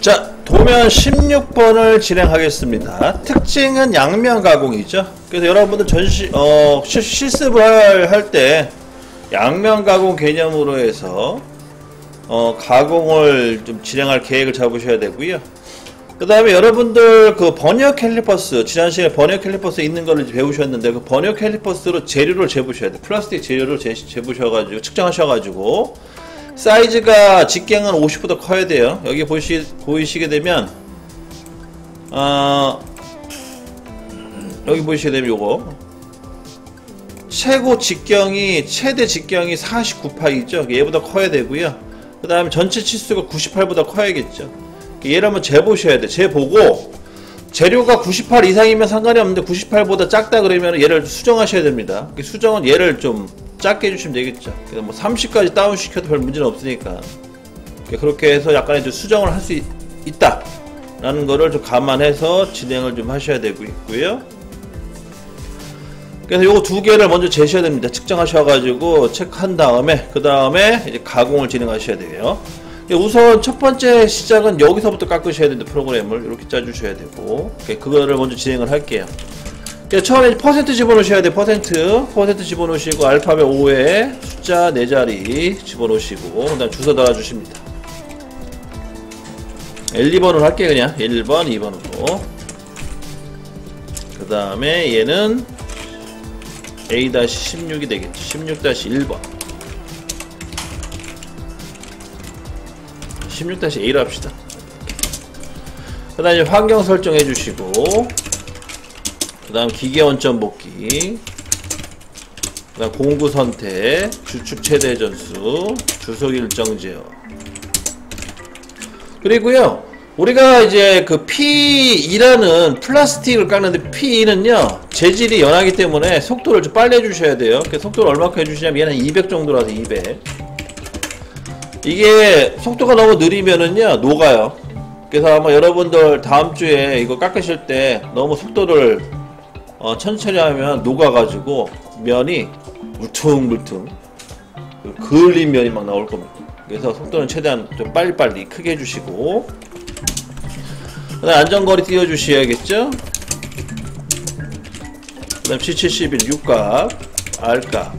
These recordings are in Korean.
자, 도면 16번을 진행하겠습니다. 특징은 양면 가공이죠. 그래서 여러분들 실습을 할 때 양면 가공 개념으로 해서 가공을 좀 진행할 계획을 잡으셔야 되고요. 그 다음에 여러분들 그 버니어 캘리퍼스, 지난 시간에 버니어 캘리퍼스 있는 거를 배우셨는데, 그 버니어 캘리퍼스로 재료를 재보셔야 돼요. 플라스틱 재료를 재보셔가지고 측정하셔가지고 사이즈가 직경은 50보다 커야 돼요. 여기 보이시게 되면 여기 보이시게 되면 요거 최대 직경이 49파이죠. 얘보다 커야 되고요. 그 다음에 전체 치수가 98보다 커야겠죠. 얘를 한번 재보셔야 돼. 재보고 재료가 98 이상이면 상관이 없는데 98보다 작다 그러면 얘를 수정하셔야 됩니다. 수정은 얘를 좀 작게 해주시면 되겠죠. 그래서 뭐 30까지 다운시켜도 별 문제는 없으니까 그렇게 해서 약간의 좀 수정을 할 수 있다 라는 거를 좀 감안해서 진행을 좀 하셔야 되고 있고요. 그래서 요거 두 개를 먼저 재셔야 됩니다. 측정하셔가지고 체크한 다음에 그 다음에 이제 가공을 진행하셔야 돼요. 우선 첫 번째 시작은 여기서부터 깎으셔야 되는데, 프로그램을 이렇게 짜주셔야 되고, 그거를 먼저 진행을 할게요. 처음에 퍼센트 집어넣으셔야 돼요. 퍼센트 집어넣으시고 알파벳 5에 숫자 4자리 집어넣으시고 그 다음 주소 달아주십니다. 1, 2번으로 할게요. 그냥 1번, 2번으로. 그 다음에 얘는 A-16이 되겠죠. 16-1번 16-A로 합시다. 그 다음에 환경 설정해 주시고, 그 다음 기계 원점 복귀, 그 다음 공구 선택, 주축 최대 전수, 주속 일정 제어. 그리고요, 우리가 이제 그 P2라는 플라스틱을 깎는데, P2는요 재질이 연하기 때문에 속도를 좀 빨리 해주셔야 돼요. 속도를 얼마큼 해주시냐면 얘는 200 정도라서 200. 이게 속도가 너무 느리면은요 녹아요. 그래서 아마 여러분들 다음주에 이거 깎으실 때 너무 속도를 천천히 하면 녹아가지고 면이 물퉁물퉁 그을린 면이 막 나올 겁니다. 그래서 속도는 최대한 좀 빨리빨리 크게 해주시고, 그 다음 안전거리 띄워주셔야겠죠. 그 다음 C71 U값, R값,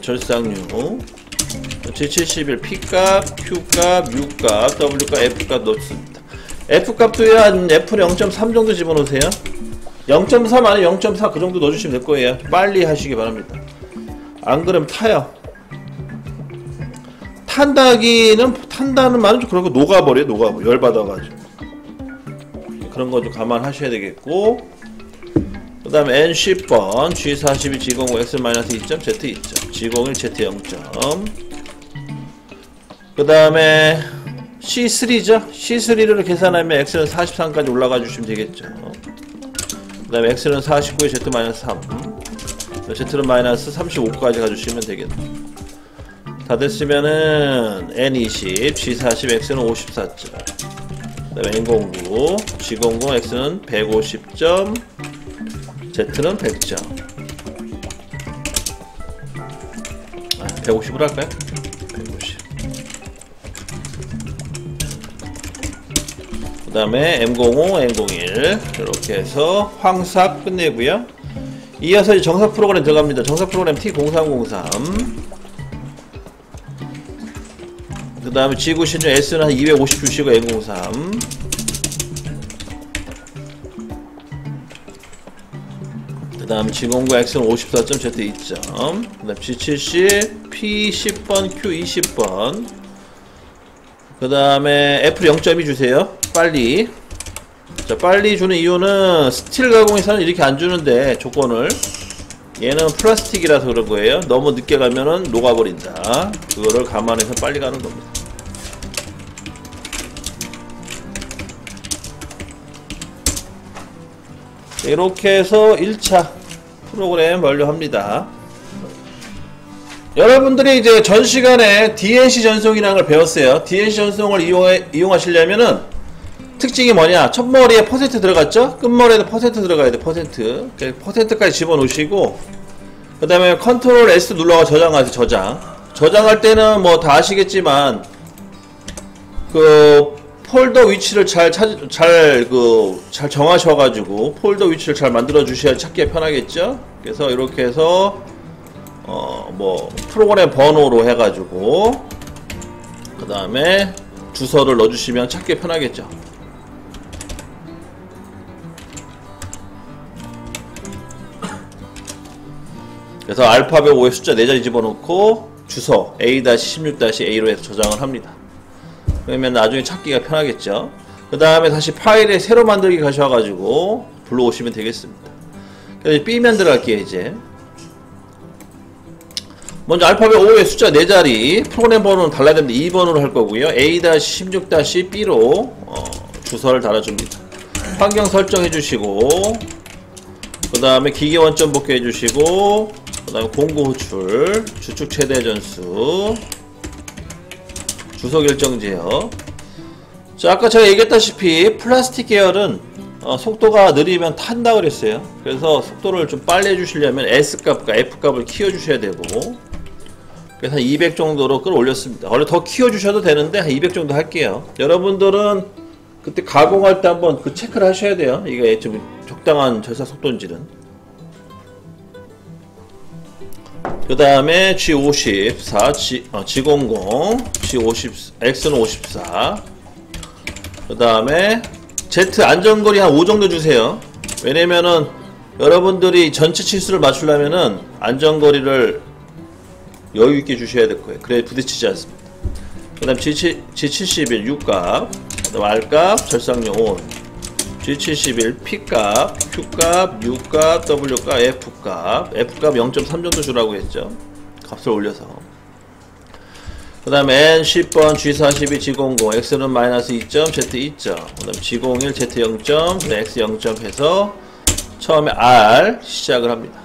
절상류, G71 P값, Q값, U값, W값, F값 넣습니다. F값도요 한 F는 0.3 정도 집어넣으세요. 0.3 아니면 0.4 그 정도 넣어주시면 될 거예요. 빨리 하시기 바랍니다. 안 그러면 타요. 탄다는 말은 좀 그렇고 녹아버려요. 열받아가지고. 그런 거 좀 감안하셔야 되겠고, 그 다음에 N10번 G42 G05 X-2점 Z 2점 G01 Z 0점. 그 다음에 C3죠. C3를 계산하면 X는 43까지 올라가 주시면 되겠죠. 그 다음에 X는 49에 Z-3, Z는 마이너스 35까지 가주시면 되겠네. 다 됐으면은 N20 G40 X는 54점, 그 다음에 N09 G00 X는 150점, Z는 100점. 150으로 할까요? 150. 그 다음에 M05, M01 이렇게 해서 황삭 끝내고요. 이어서 이제 정사 프로그램 들어갑니다. 정사 프로그램 T0303. 그 다음에 지구 신용 S는 한 250 주시고 M03. 그 다음 G09 X는 54점 Z 2점. 그 다음 G70 P10번 Q 20번. 그 다음에 F 0.2 주세요. 빨리. 자, 빨리 주는 이유는 스틸 가공에서는 이렇게 안 주는데, 조건을. 얘는 플라스틱이라서 그런 거예요. 너무 늦게 가면은 녹아버린다. 그거를 감안해서 빨리 가는 겁니다. 이렇게 해서 1차 프로그램 완료합니다. 여러분들이 이제 전 시간에 DNC 전송이라는 걸 배웠어요. DNC 전송을 이용하시려면은 특징이 뭐냐? 첫머리에 퍼센트 들어갔죠? 끝머리에도 퍼센트 들어가야 돼. 퍼센트까지 집어넣으시고, 그 다음에 컨트롤 S 눌러서 저장하세요. 저장할 때는 뭐 다 아시겠지만 그 폴더 위치를 잘 정하셔가지고 폴더 위치를 잘 만들어 주셔야 찾기가 편하겠죠. 그래서 이렇게 해서 뭐 프로그램 번호로 해가지고 그 다음에 주소를 넣어주시면 찾기 편하겠죠. 그래서 알파벳 5에 숫자 4자리 집어넣고 주소 A-16-A로 해서 저장을 합니다. 그러면 나중에 찾기가 편하겠죠. 그 다음에 다시 파일에 새로 만들기 가셔가지고 불러오시면 되겠습니다. 그래서 B면 들어갈게요. 이제 먼저 알파벳 5의 숫자 4자리 프로그램 번호는 달라야 됩니다. 2번으로 할 거고요. A-16-B로 주소를 달아줍니다. 환경 설정해 주시고 그 다음에 기계 원점 복귀해 주시고 그 다음에 공구 호출 주축 최대 전수 주소 결정 제어. 자, 아까 제가 얘기했다시피 플라스틱 계열은 속도가 느리면 탄다 그랬어요. 그래서 속도를 좀 빨리 해주시려면 S값과 F값을 키워주셔야 되고, 그래서 한 200 정도로 끌어올렸습니다. 원래 더 키워주셔도 되는데 한 200 정도 할게요. 여러분들은 그때 가공할 때 한번 그 체크를 하셔야 돼요. 이게 좀 적당한 절사 속도인지는. 그 다음에 G54, G00, X는 54. 그 다음에 Z 안전거리 한 5 정도 주세요. 왜냐면은 여러분들이 전체 치수를 맞추려면은 안전거리를 여유있게 주셔야 될 거예요. 그래야 부딪히지 않습니다. 그 다음 G71 U값, 그 다음 R값, 절상용 ON, G71 P값, Q값, U값, W값, F값 0.3 정도 주라고 했죠. 값을 올려서. 그 다음 N 10번, G42, G00, X는 마이너스 2점, Z 2점, 그 다음 G01, Z 0점, 그 다음 X 0점 해서 처음에 R 시작을 합니다.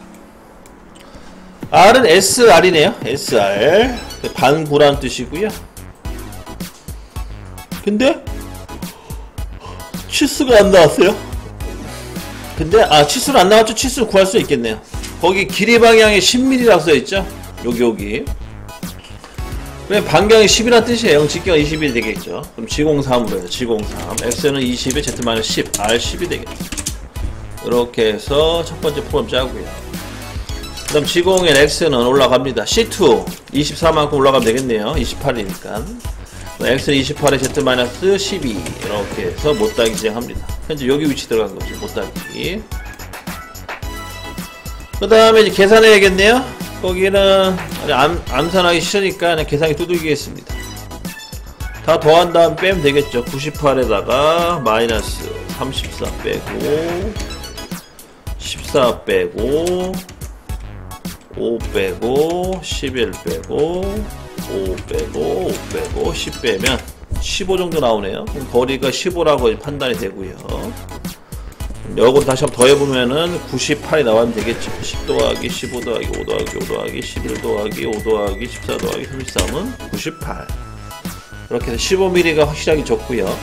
R은 SR이네요. SR. 반구란 뜻이고요. 근데 치수가 안 나왔어요. 근데 치수는 안 나왔죠. 치수 구할 수 있겠네요. 거기 길이 방향에 10mm라고 써있죠. 여기 그럼 반경이 10이라는 뜻이에요. 직경 20이 되겠죠. 그럼 G03으로 해요. G03 X는 20에 Z-10 R10이 되겠죠. 이렇게 해서 첫 번째 프로그램 짜고요. 그 다음 G01 X는 올라갑니다. C2 24만큼 올라가면 되겠네요. 28이니까 X는 28에 Z-12 이렇게 해서 못따기 진행합니다. 현재 여기 위치 들어간 거죠. 못따기. 그 다음에 이제 계산해야겠네요. 거기는 암산하기 싫으니까 그냥 계산기 두들기겠습니다. 다 더한 다음 빼면 되겠죠. 98에다가 마이너스 34 빼고 14 빼고 5 빼고 11 빼고 5 빼고 5 빼고 10 빼면 15 정도 나오네요. 그럼 거리가 15라고 판단이 되고요. 역으로 다시 한번 더해보면은 98이 나오면 되겠죠. 10 더하기 15 더하기 5 더하기 5 더하기 11 더하기 5 더하기 14 더하기 33은 98. 이렇게 해서 15mm가 확실하게 적고요.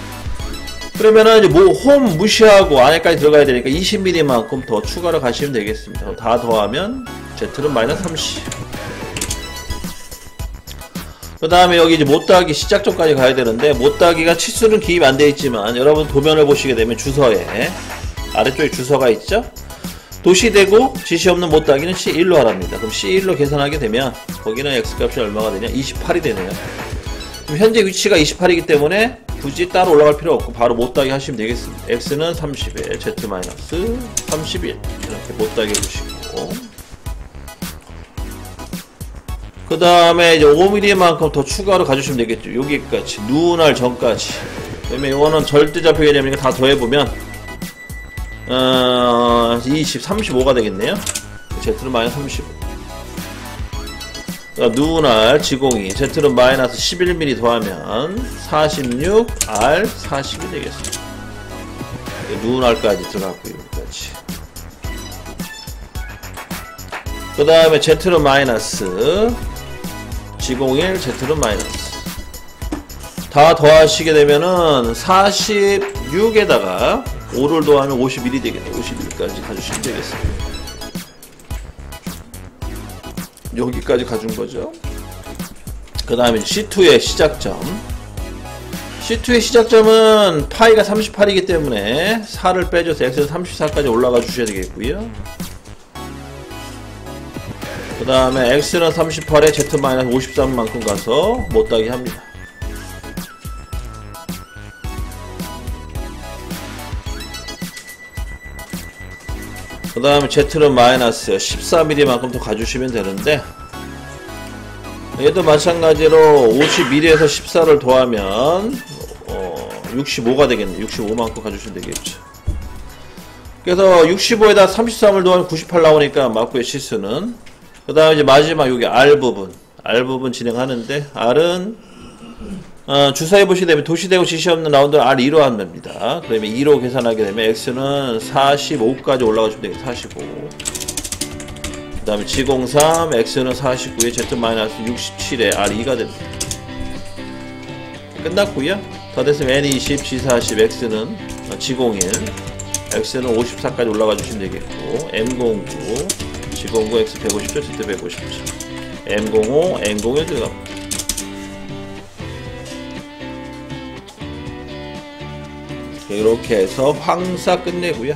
그러면은 이제 뭐 홈 무시하고 안에까지 들어가야 되니까 20mm만큼 더 추가로 가시면 되겠습니다. 다 더하면 Z는 마이너스 30. 그 다음에 여기 이제 못따기 시작점까지 가야 되는데, 못따기가 치수는 기입 안 되어 있지만 여러분 도면을 보시게 되면 주소에 아래쪽에 주소가 있죠. 도시되고 지시 없는 못따기는 C1로 하랍니다. 그럼 C1로 계산하게 되면 거기는 X값이 얼마가 되냐? 28이 되네요. 그럼 현재 위치가 28이기 때문에 굳이 따로 올라갈 필요 없고 바로 못따기 하시면 되겠습니다. X는 30에 Z-31 이렇게 못따기 해주시고, 그 다음에 이제 5mm만큼 더 추가로 가주시면 되겠죠. 여기까지 누날 전까지. 그러면 이거는 절대좌표 개념이니까 다 더해보면 20, 35가 되겠네요. Z는 마이너스 35. 누날 G02 Z는 마이너스 11mm 더하면 46 R 40이 되겠습니다. 누날까지 들어갔고요. 여기까지. 그 다음에 Z는 마이너스 G01 Z는 마이너스. 다 더하시게 되면은 46에다가 5를 더하면 51이 되겠네요. 51까지 가주시면 되겠습니다. 여기까지 가준 거죠. 그 다음에 C2의 시작점. C2의 시작점은 파이가 38이기 때문에 4를 빼줘서 X는 34까지 올라가 주셔야 되겠고요. 그 다음에 X는 38에 Z-53만큼 가서 못따기 합니다. 그 다음에 Z는 마이너스 14mm만큼 더 가주시면 되는데, 얘도 마찬가지로 51에서 14를 더하면 65가 되겠네. 65만큼 가주시면 되겠죠. 그래서 65에다 33을 더하면 98 나오니까 맞고요, 치수는. 그 다음에 이제 마지막 여기 R 부분 진행하는데, R은 주사해 보시게 되면 도시되고 지시 없는 라운드를 R2로 합니다. 그러면 2로 계산하게 되면 X는 45까지 올라가시면 되겠죠. 45. 그 다음에 G03, X는 49에 Z-67에 R2가 됩니다. 끝났고요. 더 됐으면 N20, G40, X는 G01, X는 54까지 올라가 주시면 되겠고, M09, G09, X 150죠, Z 150죠. M05, N01 들어갑니다. 이렇게 해서 황사 끝내고요.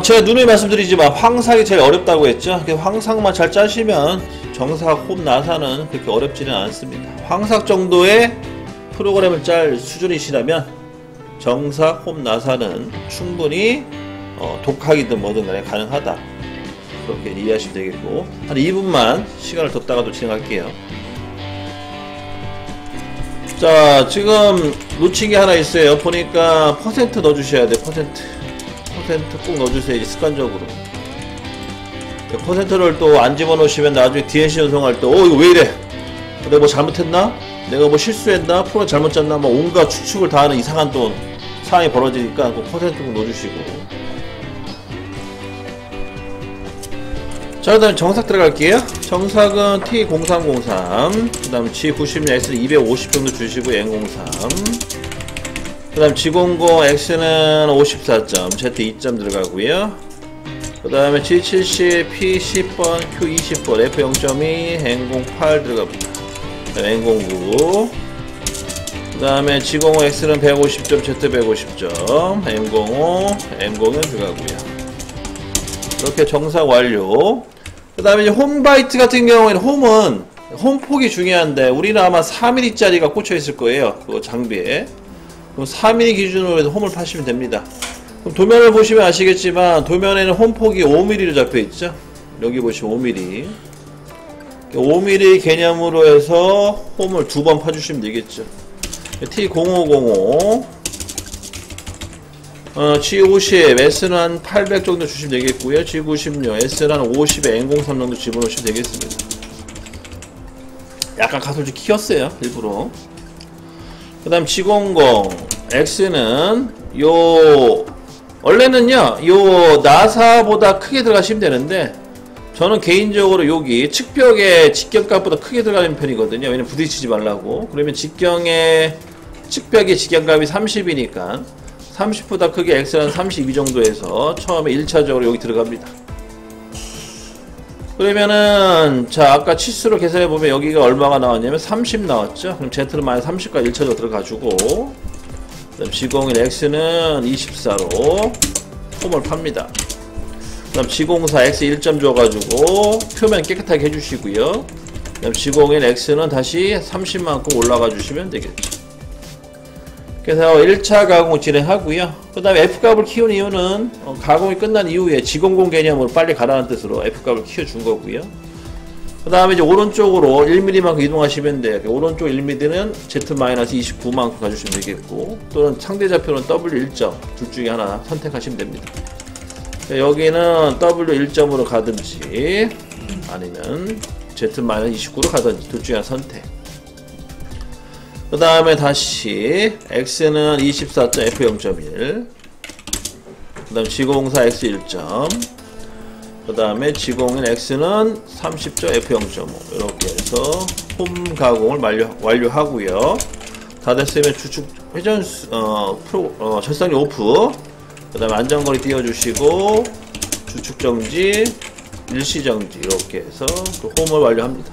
제가 누누이 말씀드리지만 황상이 제일 어렵다고 했죠. 황상만 잘 짜시면 정사, 홈, 나사는 그렇게 어렵지는 않습니다. 황삭 정도의 프로그램을 짤 수준이시라면 정사, 홈, 나사는 충분히 독학이든 뭐든 간에 가능하다. 그렇게 이해하시면 되겠고, 한 2분만 시간을 뒀다가도 진행할게요. 자, 지금 놓친 게 하나 있어요. 보니까 퍼센트 넣어주셔야 돼. 퍼센트 꼭 넣어주세요. 습관적으로. 퍼센트를 또 안 집어넣으시면 나중에 DNC 연성할 때 이거 왜 이래? 내가 뭐 잘못했나? 내가 뭐 실수했나? 프로그램 잘못 짰나? 뭐 온갖 추측을 다 하는 이상한 또 상황이 벌어지니까 꼭 퍼센트 꼭 넣어주시고. 자, 그 다음에 정삭 들어갈게요. 정삭은 T0303, 그 다음 G90, X는 250 정도 주시고, N03, 그 다음 G00, X는 54점, Z 2점 들어가고요. 그 다음에 G70, P10번, Q20번, F 0.2, N08 들어갑니다. N09, 그 다음에 G05, X는 150점, Z 150점, M05, M01 들어가고요. 이렇게 정삭 완료. 그 다음에 이제 홈바이트 같은 경우에는 홈 폭이 중요한데, 우리는 아마 4mm짜리가 꽂혀 있을 거예요. 그 장비에. 그럼 4mm 기준으로 해서 홈을 파시면 됩니다. 그럼 도면을 보시면 아시겠지만, 도면에는 홈 폭이 5mm로 잡혀 있죠. 여기 보시면 5mm. 5mm 개념으로 해서 홈을 2번 파주시면 되겠죠. T0505, G50, S는 한 800 정도 주시면 되겠고요. G96, S는 한 50에 N03 정도 집어넣으시면 되겠습니다. 약간 가솔지 키웠어요, 일부러. 그 다음 G00, X는 원래는요, 나사보다 크게 들어가시면 되는데, 저는 개인적으로 여기 측벽의 직경값보다 크게 들어가는 편이거든요. 왜냐면 부딪히지 말라고. 그러면 측벽의 직경값이 30이니까 30보다 크게 X는 32 정도 해서 처음에 1차적으로 여기 들어갑니다. 그러면은, 자, 아까 치수로 계산해보면 여기가 얼마가 나왔냐면 30 나왔죠? 그럼 Z는 마이너스 30까지 1차적으로 들어가주고, 그 다음 G01 X는 24로 홈을 팝니다. 그 다음 G04 X 1점 줘가지고 표면 깨끗하게 해주시고요. 그 다음 G01 X는 다시 30만큼 올라가 주시면 되겠죠. 그래서 1차 가공 진행하고요. 그 다음에 F값을 키운 이유는 가공이 끝난 이후에 G00 개념으로 빨리 가라는 뜻으로 F값을 키워준 거고요. 그 다음에 이제 오른쪽으로 1mm만큼 이동하시면 돼요. 오른쪽 1mm는 Z-29만큼 가주시면 되겠고, 또는 상대 좌표는 W1점 둘 중에 하나 선택하시면 됩니다. 여기는 W1점으로 가든지 아니면 Z-29로 가든지 둘 중에 하나 선택. 그 다음에 다시 X는 24점, F 0.1, 그 다음 G04 X 1점, 그 다음에 G01 X는 30점, F 0.5 이렇게 해서 홈 가공을 완료하고요. 다 됐으면 주축 회전 절상리 오프, 그 다음에 안전거리 띄워주시고 주축 정지, 일시 정지 이렇게 해서 그 홈을 완료합니다.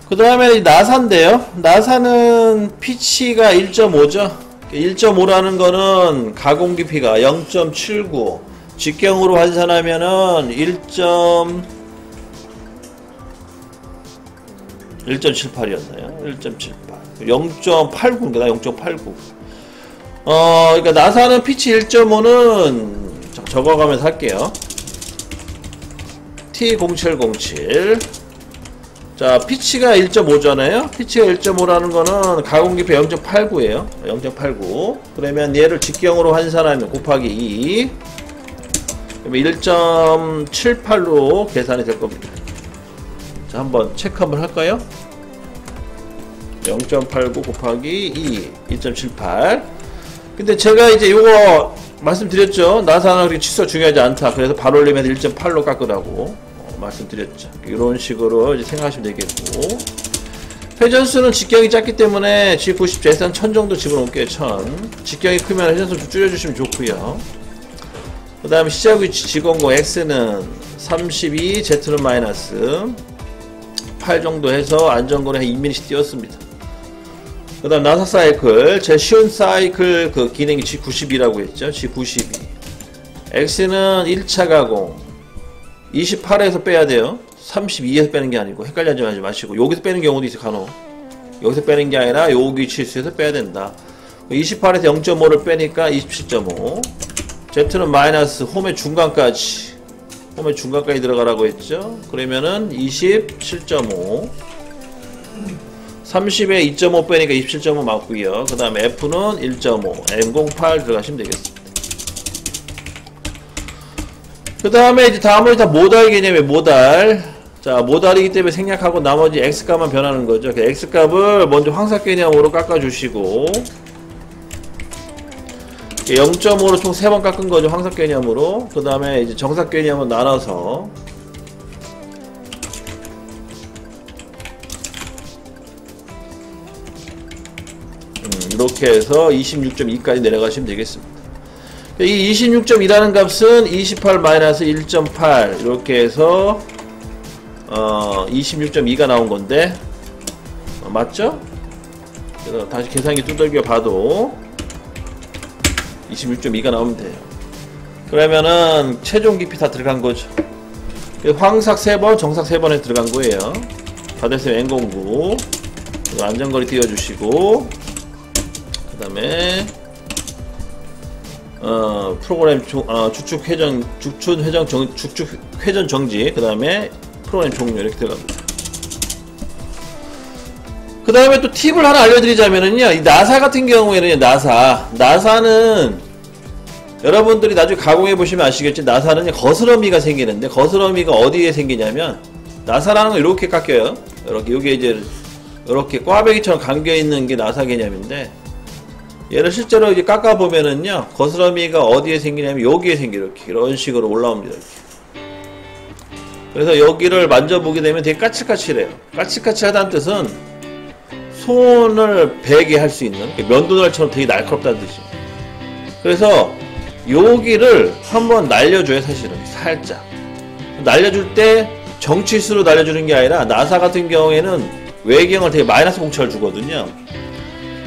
그 다음에 나사인데요. 나사는 피치가 1.5죠. 1.5라는 거는 가공 깊이가 0.79, 직경으로 환산하면은 1.78이었나요? 1.78, 0.89인가? 0.89. 그러니까 나사는 피치 1.5는 적어가면서 할게요. T0707. 자, 피치가 1.5잖아요. 피치가 1.5라는 거는 가공 깊이 0.89예요. 0.89. 그러면 얘를 직경으로 환산하면 곱하기 2. 그러면 1.78로 계산이 될 겁니다. 자, 한번 체크 한번 할까요? 0.89 곱하기 2, 2.78. 근데 제가 이제 요거 말씀드렸죠. 나사는 그렇게 치수가 중요하지 않다. 그래서 발 올리면 1.8로 깎으라고 말씀드렸죠. 이런 식으로 이제 생각하시면 되겠고, 회전수는 직경이 작기 때문에 G90 재산 1000 정도 집어넣을게요. 1000. 직경이 크면 회전수 좀 줄여주시면 좋고요. 그 다음에 시작 위치 G00 X는 32, Z는 마이너스 8 정도 해서 안전거리 한 2mm씩 띄웠습니다. 그 다음 나사 사이클, 제일 쉬운 사이클 그 기능이 G92라고 했죠. G92. X는 1차 가공 28에서 빼야 돼요. 32에서 빼는 게 아니고, 헷갈리지 마시고, 여기서 빼는 경우도 있어. 간혹 여기서 빼는 게 아니라 여기 치수에서 빼야 된다. 28에서 0.5를 빼니까 27.5. Z는 마이너스 홈의 중간까지, 홈의 중간까지 들어가라고 했죠. 그러면은 27.5. 30에 2.5 빼니까 27.5 맞고요. 그 다음에 F는 1.5, M08 들어가시면 되겠습니다. 그 다음에 이제 다음으로 다 모달 개념이에요. 모달. 자, 모달이기 때문에 생략하고 나머지 X값만 변하는 거죠. 그 X값을 먼저 황삭 개념으로 깎아주시고, 0.5로 총 3번 깎은 거죠. 황삭 개념으로. 그 다음에 이제 정삭 개념으로 나눠서, 이렇게 해서 26.2까지 내려가시면 되겠습니다. 이 26.2라는 값은 28-1.8 이렇게 해서 26.2가 나온 건데, 맞죠? 그래서 다시 계산기 두들겨 봐도 26.2가 나오면 돼요. 그러면은 최종 깊이 다 들어간 거죠. 황삭 3번, 정삭 3번에 들어간 거예요. 다 됐어요. N09 안전거리 띄워주시고, 그 다음에 프로그램 주축 회전 정지, 그 다음에 프로그램 종료 이렇게 들어갑니다. 그 다음에 또 팁을 하나 알려드리자면은요, 이 나사 같은 경우에는 나사는 여러분들이 나중에 가공해 보시면 아시겠지. 나사는 거스러미가 생기는데, 거스러미가 어디에 생기냐면, 나사라는 거 이렇게 깎여요. 이렇게 여기 이제 이렇게 꽈배기처럼 감겨 있는 게 나사 개념인데, 얘를 실제로 이제 깎아 보면은요, 거스러미가 어디에 생기냐면 여기에 생겨. 이렇게 이런 식으로 올라옵니다. 이렇게. 그래서 여기를 만져보게 되면 되게 까칠까칠해요. 까칠까칠하다는 뜻은 손을 베게 할 수 있는, 면도날처럼 되게 날카롭다는 뜻이에요. 그래서 여기를 한번 날려줘요. 사실은 살짝 날려줄 때 정치수로 날려주는 게 아니라, 나사 같은 경우에는 외경을 되게 마이너스 공차를 주거든요.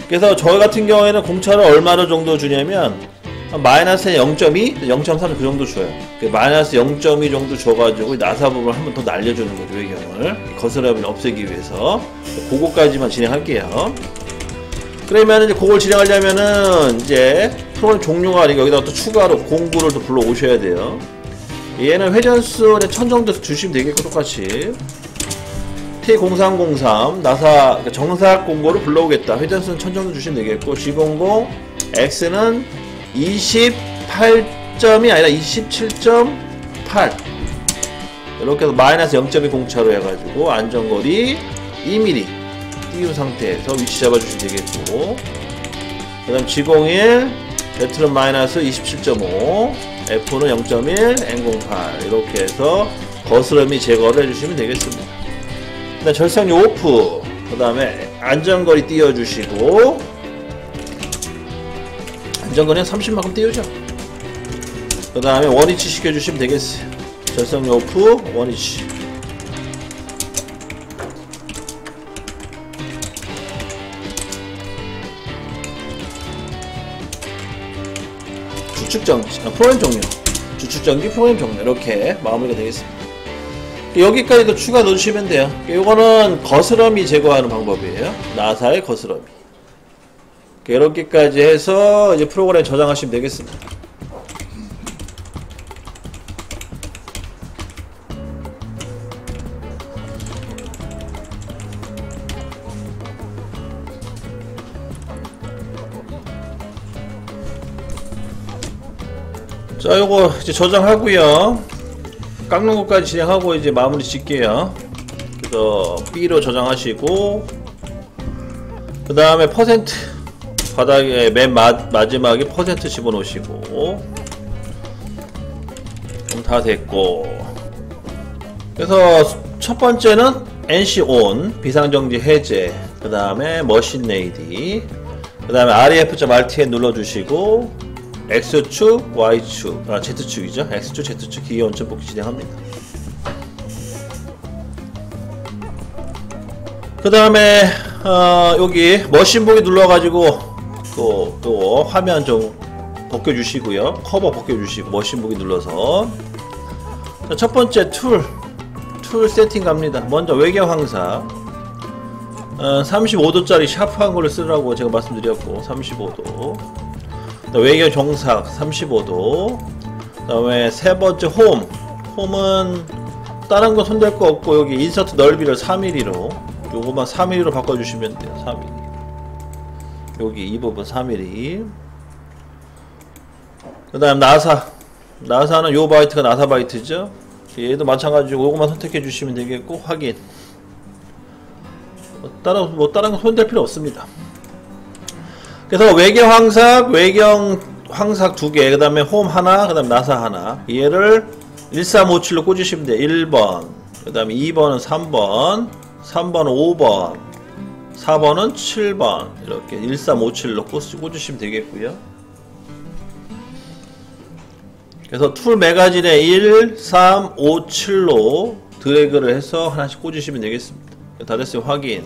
그래서 저희 같은 경우에는 공차를 얼마나 정도 주냐면 마이너스 0.2, 0.3 그 정도 줘요. 마이너스 0.2 정도 줘가지고 나사 부분을 한 번 더 날려주는 거죠. 외경을 거스러미를 없애기 위해서. 그거까지만 진행할게요. 그러면 이제 그걸 진행하려면은 이제 프로그램 종료가 아니고 여기다가 또 추가로 공구를 또 불러 오셔야 돼요. 얘는 회전수는 1000 정도 주시면 되겠고, 똑같이 T0303 나사 정삭 공고를 불러오겠다. 회전수는 1000 정도 주시면 되겠고, G00 X는 28점이 아니라 27.8 이렇게 해서 마이너스 0.2 공차로 해가지고 안전거리 2mm 띄운 상태에서 위치 잡아주시면 되겠고, 그 다음 G01 Z는 마이너스 27.5 F는 0.1 N08 이렇게 해서 거스러미 제거를 해주시면 되겠습니다. 일단 절삭류 오프, 그 다음에 안전거리 띄워주시고, 안전거리는 30만큼 띄우죠. 그 다음에 원위치 시켜주시면 되겠어요. 절삭류 오프, 원위치. 주축정지, 프로그램 종료. 주축정지, 프로그램 종료. 이렇게 마무리가 되겠습니다. 여기까지도 추가 넣어주시면 돼요. 요거는 거스러미 제거하는 방법이에요. 나사의 거스러미. 이렇게까지 해서 이제 프로그램 저장하시면 되겠습니다. 자, 요거 이제 저장하고요. 깎는 것까지 진행하고 이제 마무리 짓게요. 그래서 B로 저장하시고, 그 다음에 퍼센트 바닥에 맨 마지막에 퍼센트 집어넣으시고, 그럼 다 됐고. 그래서 첫 번째는 NC ON 비상정지 해제, 그 다음에 머신 레이디, 그 다음에 REF.RTN 눌러주시고, X축, Y축, Z축이죠. X축, Z축 기계 원점 복귀 진행합니다. 그 다음에 여기 머신 보기 눌러가지고 또 화면 좀 벗겨주시고요. 커버 벗겨주시고 머신 보기 눌러서 자, 첫 번째 툴 세팅 갑니다. 먼저 외경 황사 35도짜리 샤프한 걸로 쓰라고 제가 말씀드렸고 35도. 외경 정삭 35도. 그 다음에 세 번째 홈은 다른 거 손댈 거 없고 여기 인서트 넓이를 4mm로 요거만 4mm로 바꿔주시면 돼요. 4mm. 여기 이 부분 4mm. 그 다음 나사는 요 바이트가 나사 바이트죠. 얘도 마찬가지고 요거만 선택해 주시면 되겠고 확인. 다른 거 손댈 필요 없습니다. 그래서 외경 황삭 2개, 그 다음에 홈 하나, 그 다음에 나사 하나. 얘를 1357로 꽂으시면 돼요. 1번, 그 다음에 2번은 3번, 3번은 5번, 4번은 7번. 이렇게 1357로 꽂으시면 되겠고요. 그래서 툴 매거진에 1, 3, 5, 7로 드래그를 해서 하나씩 꽂으시면 되겠습니다. 다 됐으면 확인.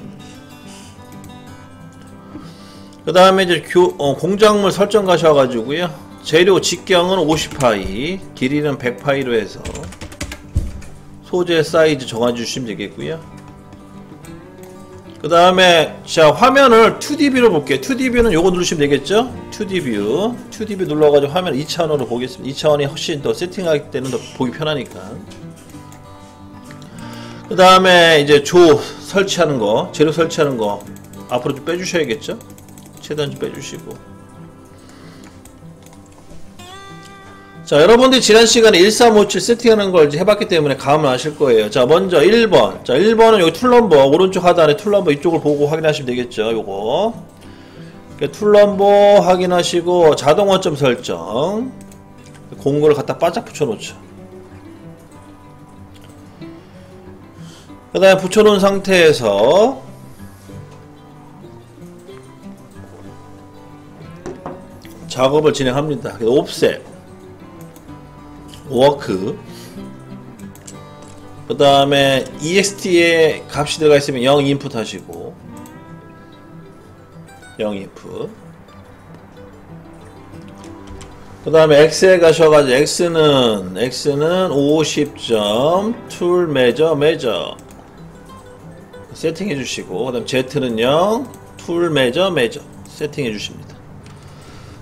그 다음에 이제 공작물 설정 가셔가지고요. 재료 직경은 50파이, 길이는 100파이로 해서 소재 사이즈 정해주시면 되겠고요. 그 다음에 자 화면을 2D뷰로 볼게요. 2D뷰는 요거 누르시면 되겠죠. 2D뷰 눌러가지고 화면 2차원으로 보겠습니다. 2차원이 훨씬 더 세팅할 때는 더 보기 편하니까. 그 다음에 이제 설치하는 거, 재료 설치하는 거 앞으로 좀 빼주셔야겠죠. 최대한 좀 빼주시고. 자, 여러분들이 지난 시간에 1357 세팅하는 걸 이제 해봤기 때문에 감을 아실 거예요. 자, 먼저 1번. 자, 1번은 여기 툴넘버, 오른쪽 하단에 툴넘버 이쪽을 보고 확인하시면 되겠죠. 요거. 툴넘버 확인하시고, 자동 원점 설정. 공구를 갖다 바짝 붙여놓죠. 그 다음에 붙여놓은 상태에서 작업을 진행합니다. 옵셋, 워크, 그 다음에 EXT에 값이 들어가 있으면 0 인풋 하시고 0 인풋. 그 다음에 X에 가셔가지고 X는 50점 툴 매저 세팅해 주시고, 그 다음 Z는 0 툴 매저 세팅해 주십니다.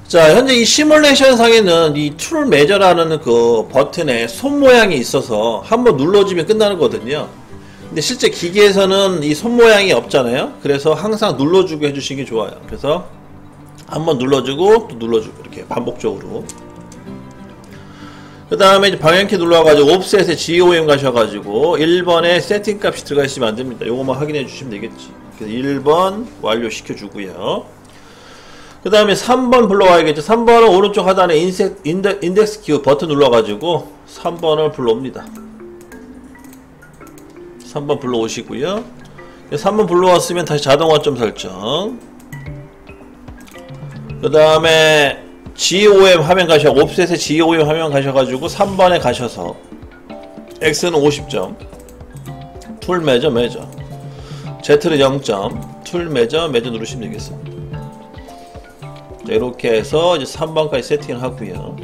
자, 현재 이 시뮬레이션 상에는 이 툴 매저라는 그 버튼에 손 모양이 있어서 한번 눌러주면 끝나는 거거든요. 근데 실제 기계에서는 이 손 모양이 없잖아요. 그래서 항상 눌러주고 해주시는 게 좋아요. 그래서 한번 눌러주고 또 눌러주고 이렇게 반복적으로. 그 다음에 이제 방향키 눌러가지고 옵셋에 GOM 가셔가지고 1번에 세팅 값이 들어가 있으면 안됩니다. 요거만 확인해 주시면 되겠지. 그래서 1번 완료 시켜주고요. 그 다음에 3번 불러와야겠죠. 3번은 오른쪽 하단에 인덱스 키 버튼 눌러가지고 3번을 불러옵니다. 3번 불러오시고요. 3번 불러왔으면 다시 자동 원점 설정. 그 다음에 GOM 화면 가셔, 옵셋에 GOM 화면 가셔가지고 3번에 가셔서 X는 50점 툴 매저 Z는 0점 툴 매저 누르시면 되겠습니다. 이렇게 해서 이제 3번까지 세팅을 하고요.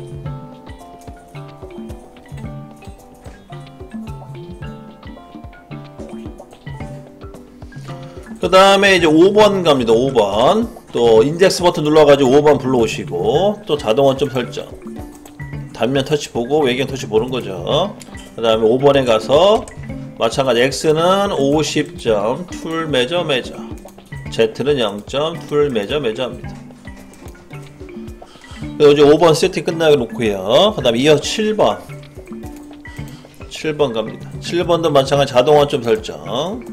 그 다음에 이제 5번 갑니다. 5번. 또 인덱스 버튼 눌러가지고 5번 불러오시고, 또 자동 원점 설정. 단면 터치 보고 외경 터치 보는 거죠. 그 다음에 5번에 가서 마찬가지 X는 50점 툴 매저 Z는 0점 툴 매저 합니다. 그리고 이제 5번 세팅 끝나게 놓고요. 그 다음에 이어서 7번 갑니다. 7번도 마찬가지 자동 원점 설정.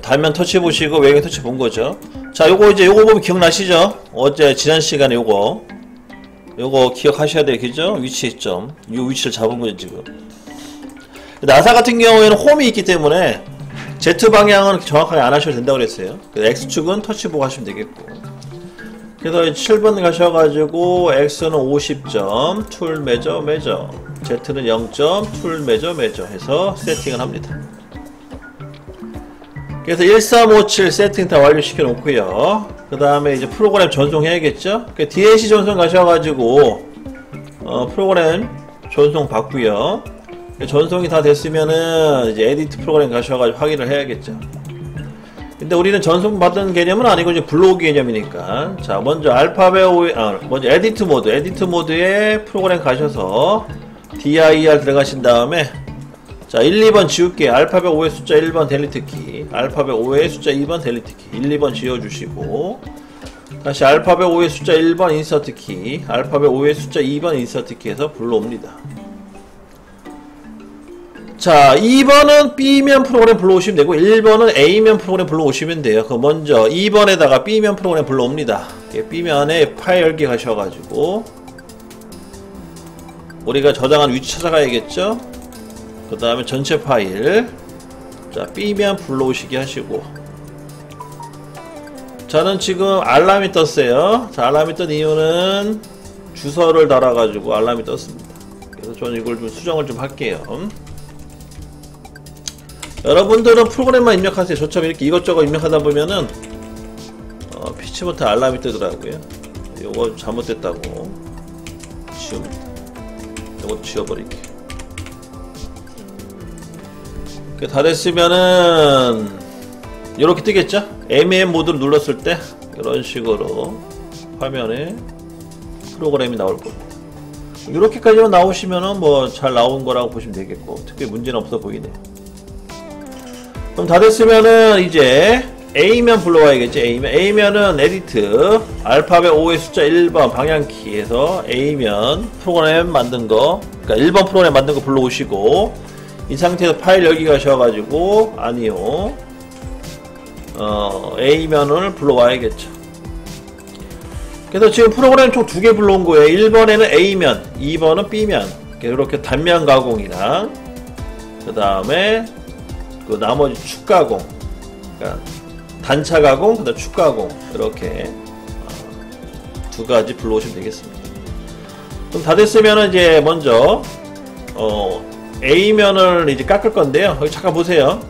단면 터치 보시고 외경 터치 본 거죠. 자, 요거 보면 기억나시죠? 어제 지난 시간에 요거 기억하셔야 되겠죠? 위치점. 이 위치를 잡은 거죠, 지금. 나사 같은 경우에는 홈이 있기 때문에 Z 방향은 정확하게 안 하셔도 된다고 그랬어요. X축은 터치 보고 하시면 되겠고. 그래서 7번 가셔가지고 X는 50점 툴 매저 Z는 0점 툴 매저 해서 세팅을 합니다. 그래서 1357 세팅 다 완료시켜 놓고요. 그 다음에 이제 프로그램 전송해야겠죠? DLC 전송 가셔가지고 프로그램 전송 받고요. 전송이 다 됐으면은 이제 에디트 프로그램 가셔가지고 확인을 해야겠죠. 근데 우리는 전송 받은 개념은 아니고 이제 블로그 개념이니까. 자, 먼저 먼저 에디트 모드에 프로그램 가셔서 dir 들어가신 다음에 자, 1, 2번 지울게요. 알파벳 5의 숫자 1번 델리트 키, 알파벳 5의 숫자 2번 델리트 키, 1, 2번 지워주시고, 다시 알파벳 5의 숫자 1번 인서트 키, 알파벳 5의 숫자 2번 인서트 키에서 불러옵니다. 자, 2번은 B면 프로그램 불러오시면 되고, 1번은 A면 프로그램 불러오시면 돼요. 그럼 먼저 2번에다가 B면 프로그램 불러옵니다. B면에 파일 열기 가셔가지고, 우리가 저장한 위치 찾아가야겠죠? 그 다음에 전체 파일, 자, B면 불러오시게 하시고, 저는 지금 알람이 떴어요. 자, 알람이 뜬 이유는 주소를 달아가지고 알람이 떴습니다. 그래서 저는 이걸 좀 수정을 좀 할게요. 여러분들은 프로그램만 입력하세요. 저처럼 이렇게 이것저것 입력하다 보면은 피치부터 알람이 뜨더라고요. 요거 잘못됐다고 지웁니다. 요거 지워버릴게요. 다 됐으면은 이렇게 뜨겠죠? MEM 모드를 눌렀을 때 이런 식으로 화면에 프로그램이 나올 겁니다. 이렇게까지만 나오시면은 뭐 잘 나온 거라고 보시면 되겠고, 특히 문제는 없어 보이네요. 그럼 다 됐으면은 이제 A면 불러와야겠죠. A면은 에디트 알파벳 5의 숫자 1번 방향키에서 A면 프로그램 만든 거, 그러니까 1번 프로그램 만든 거 불러오시고, 이 상태에서 파일 열기 가셔가지고 아니요, A면을 불러와야겠죠. 그래서 지금 프로그램 총 2개 불러온 거예요. 1번에는 A면, 2번은 B면. 이렇게 단면 가공이랑 그 다음에 그 나머지 축 가공, 그러니까 단차 가공, 그 다음 축 가공, 이렇게 두 가지 불러오시면 되겠습니다. 그럼 다 됐으면은 이제 먼저 A면을 이제 깎을 건데요. 여기 잠깐 보세요.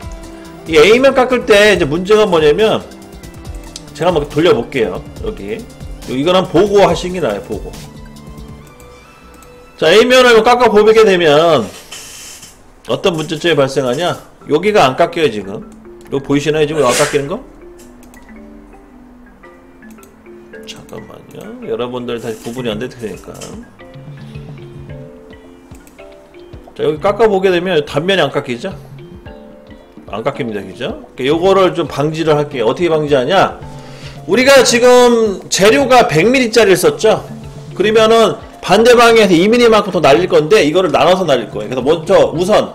이 A면 깎을 때 이제 문제가 뭐냐면, 제가 한번 돌려볼게요. 여기 이거는 보고 하시는 게 나아요. 보고. 자, A면을 깎아 보게 되면 어떤 문제점이 발생하냐? 여기가 안 깎여요. 지금 이거 보이시나요? 지금 안 깎이는 거? 잠깐만요. 여러분들 다시 구분이 안 되니까. 자, 여기 깎아보게 되면 단면이 안 깎이죠? 안 깎입니다. 그죠? 요거를 좀 방지를 할게요. 어떻게 방지하냐? 우리가 지금 재료가 100mm짜리를 썼죠? 그러면은 반대 방향에서 2mm만큼 더 날릴 건데, 이거를 나눠서 날릴 거예요. 그래서 먼저 우선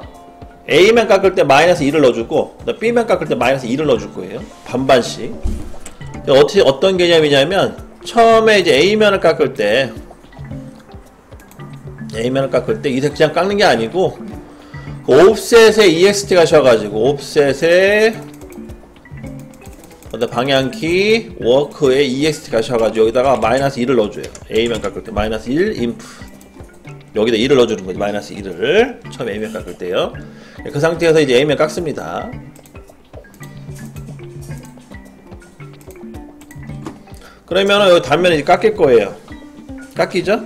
A면 깎을 때 마이너스 2를 넣어주고, B면 깎을 때 마이너스 2를 넣어줄 거예요. 반반씩. 어떤 개념이냐면, 처음에 이제 A면을 깎을 때 이제 그냥 깎는 게 아니고, 옵셋에 EXT 가셔가지고 옵셋에 방향키 워크에 EXT 가셔가지고 여기다가 마이너스 2를 넣어줘요. A면 깎을 때 마이너스 1 인프, 여기다 2를 넣어주는 거지. 마이너스 2를 처음 A면 깎을 때요. 그 상태에서 이제 A면 깎습니다. 그러면은 여기 단면이 이제 깎일 거예요. 깎이죠?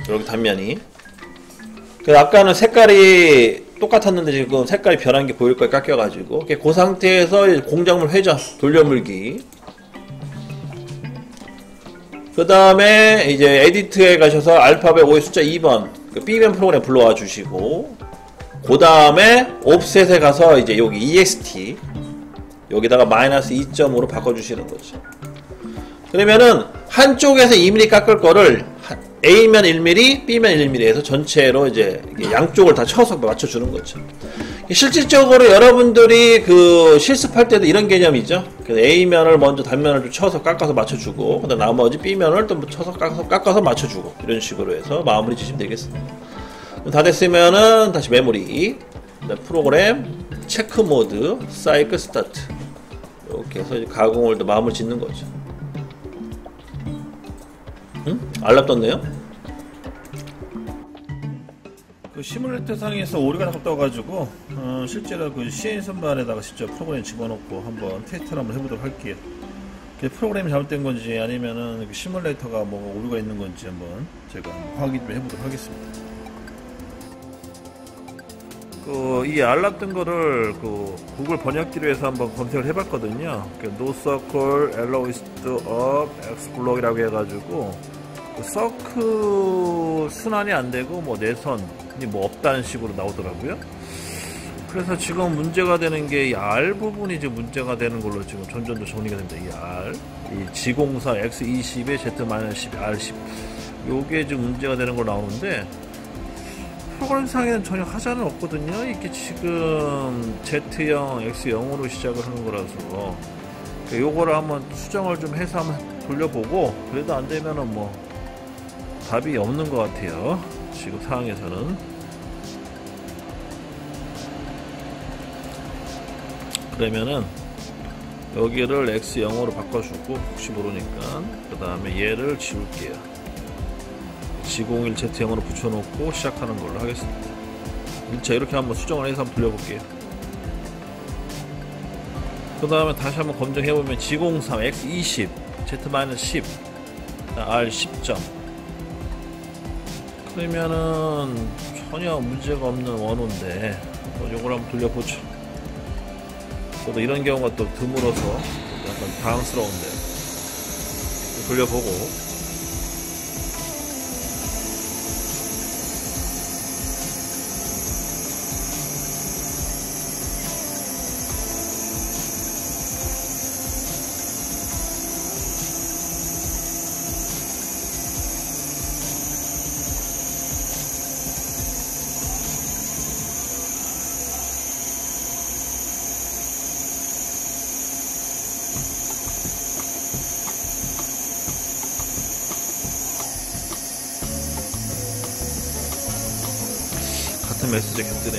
여기 단면이. 그래서 아까는 색깔이 똑같았는데 지금 색깔이 변한 게 보일 거예요. 깎여가지고. 그 상태에서 공작물 회전, 돌려물기. 그 다음에 이제 에디트에 가셔서 알파벳 5의 숫자 2번 그 B면 프로그램 불러와 주시고, 그 다음에 옵셋에 가서 이제 여기 EXT 여기다가 마이너스 2점으로 바꿔주시는 거죠. 그러면은 한쪽에서 2mm 깎을 거를 A면 1mm, B면 1mm 해서 전체로 이제 양쪽을 다 쳐서 맞춰주는 거죠. 실질적으로 여러분들이 그 실습할 때도 이런 개념이죠. A면을 먼저 단면을 좀 쳐서 깎아서 맞춰주고, 그다음 나머지 B면을 또 쳐서 깎아서 맞춰주고, 이런 식으로 해서 마무리 지시면 되겠습니다. 다 됐으면은 다시 메모리, 프로그램, 체크 모드, 사이클 스타트 이렇게 해서 가공을 또 마무리 짓는 거죠. 응? 알람 떴네요? 그 시뮬레이터 상에서 오류가 자꾸 떠가지고 실제로 그 CN 선반에다가 직접 프로그램 집어넣고 한번 테스트를 한번 해보도록 할게요. 프로그램이 잘못된 건지 아니면은 그 시뮬레이터가 뭐가 오류가 있는 건지 한번 제가 확인 좀 해보도록 하겠습니다. 이 알람 뜬 거를 그 구글 번역기로 해서 한번 검색을 해봤거든요. No circle, allow of X block이라고 해가지고 서클 순환이 안 되고 뭐 내선이 뭐 없다는 식으로 나오더라고요. 그래서 지금 문제가 되는 게 이 R 부분이 지금 문제가 되는 걸로 지금 점점 더 정리가 됩니다. 이 R, 이 G04 X20에 Z-10 R10 요게 지금 문제가 되는 걸로 나오는데, 프로그램상에는 전혀 하자는 없거든요. 이게 지금 Z0, X0으로 시작을 하는 거라서 요거를 한번 수정을 좀 해서 한번 돌려보고, 그래도 안 되면은 뭐 답이 없는 것 같아요. 지금 상황에서는. 그러면은 여기를 X0으로 바꿔주고, 혹시 모르니까 그 다음에 얘를 지울게요. G01 Z0으로 붙여놓고 시작하는 걸로 하겠습니다. 자, 이렇게 한번 수정을 해서 한번 돌려볼게요. 그 다음에 다시 한번 검증해보면 G03 X20 Z-10 R10점 그러면은 전혀 문제가 없는 원호인데 요걸 한번 돌려보죠. 저도 이런 경우가 또 드물어서 약간 당황스러운데 돌려보고, 같은 메시지 계속 뜨네.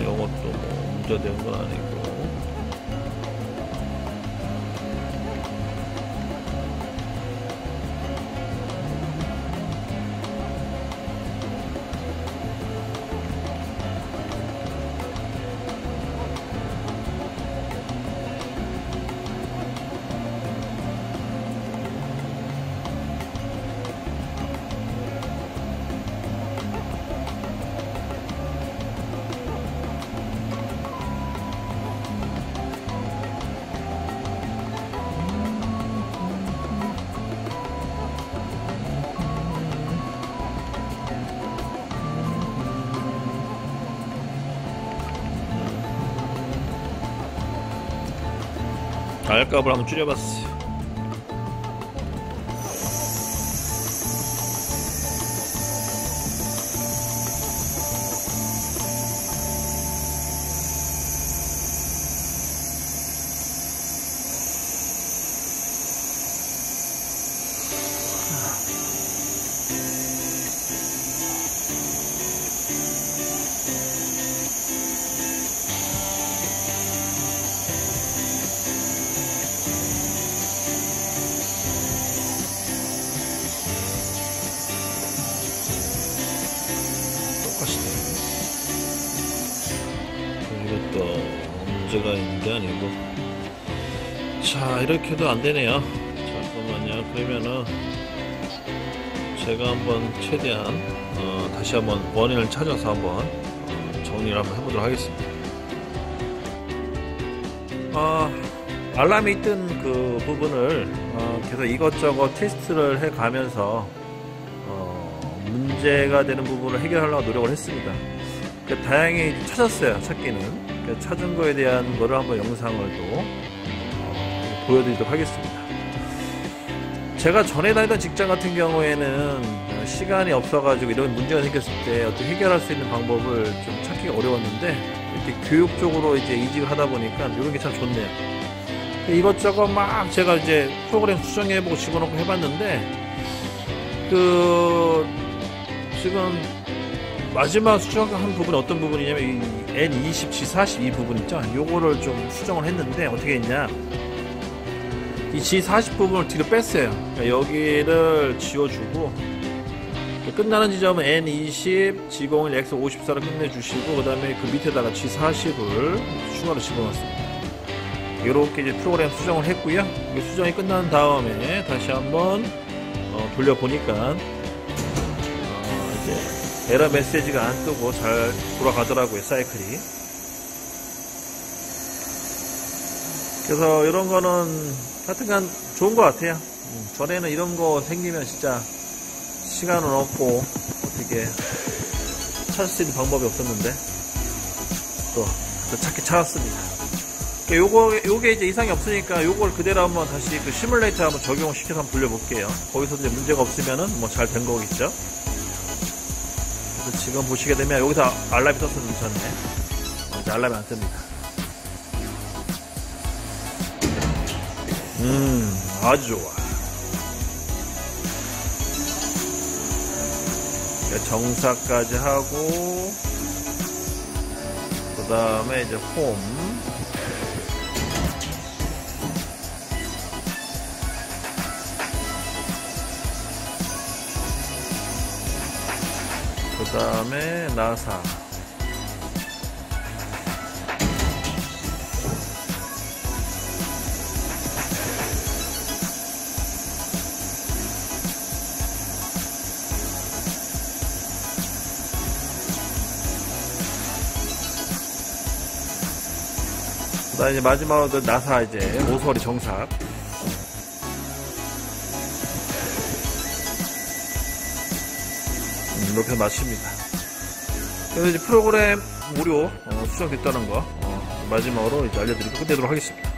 이것도 뭐 문제된 건 아니고. R값을 한번 줄여봤어요. 문제가 있는 게 아니고. 자, 이렇게도 안 되네요. 잠깐만요. 그러면은 제가 한번 최대한 다시 한번 원인을 찾아서 한번 정리를 한번 해보도록 하겠습니다. 알람이 뜬 그 부분을 계속 이것저것 테스트를 해 가면서 문제가 되는 부분을 해결하려고 노력을 했습니다. 다행히 찾았어요. 찾기는. 찾은 거에 대한 거를 한번 영상을 또 보여드리도록 하겠습니다. 제가 전에 다니던 직장 같은 경우에는 시간이 없어가지고 이런 문제가 생겼을 때 어떻게 해결할 수 있는 방법을 좀 찾기가 어려웠는데, 이렇게 교육 쪽으로 이제 이직을 하다 보니까 이런 게 참 좋네요. 이것저것 막 제가 이제 프로그램 수정해보고 집어넣고 해봤는데, 지금 마지막 수정한 부분이 어떤 부분이냐면 이 N20, G40 이 부분 있죠? 요거를 좀 수정을 했는데 어떻게 했냐, 이 G40 부분을 뒤로 뺐어요. 그러니까 여기를 지워주고 끝나는 지점은 N20, G01, X54를 끝내주시고 그 다음에 그 밑에다가 G40을 추가로 집어넣었습니다. 이렇게 이제 프로그램 수정을 했고요. 수정이 끝난 다음에 다시 한번 돌려보니까 이제 에러 메시지가 안 뜨고 잘 돌아가더라고요, 사이클이. 그래서 이런 거는 하여튼간 좋은 것 같아요. 전에는 이런 거 생기면 진짜 시간은 없고 어떻게 찾을 수 있는 방법이 없었는데 또 찾기 찾았습니다. 요게 이제 이상이 없으니까 요걸 그대로 한번 다시 그 시뮬레이터 한번 적용을 시켜서 한번 돌려볼게요. 거기서 이제 문제가 없으면은 뭐 잘 된 거겠죠. 그래서 지금 보시게 되면 여기서 알람이 떴었는데 전에 이제 알람이 안 뜹니다. 아주 좋아. 정사까지 하고 그 다음에 이제 홈, 그 다음에 나사, 그 다음에 이제 마지막으로 나사 이제 모서리 정삭. 이렇게 마칩니다. 그래서 이제 프로그램 무료 수정됐다는 거 마지막으로 이제 알려드리고 끝내도록 하겠습니다.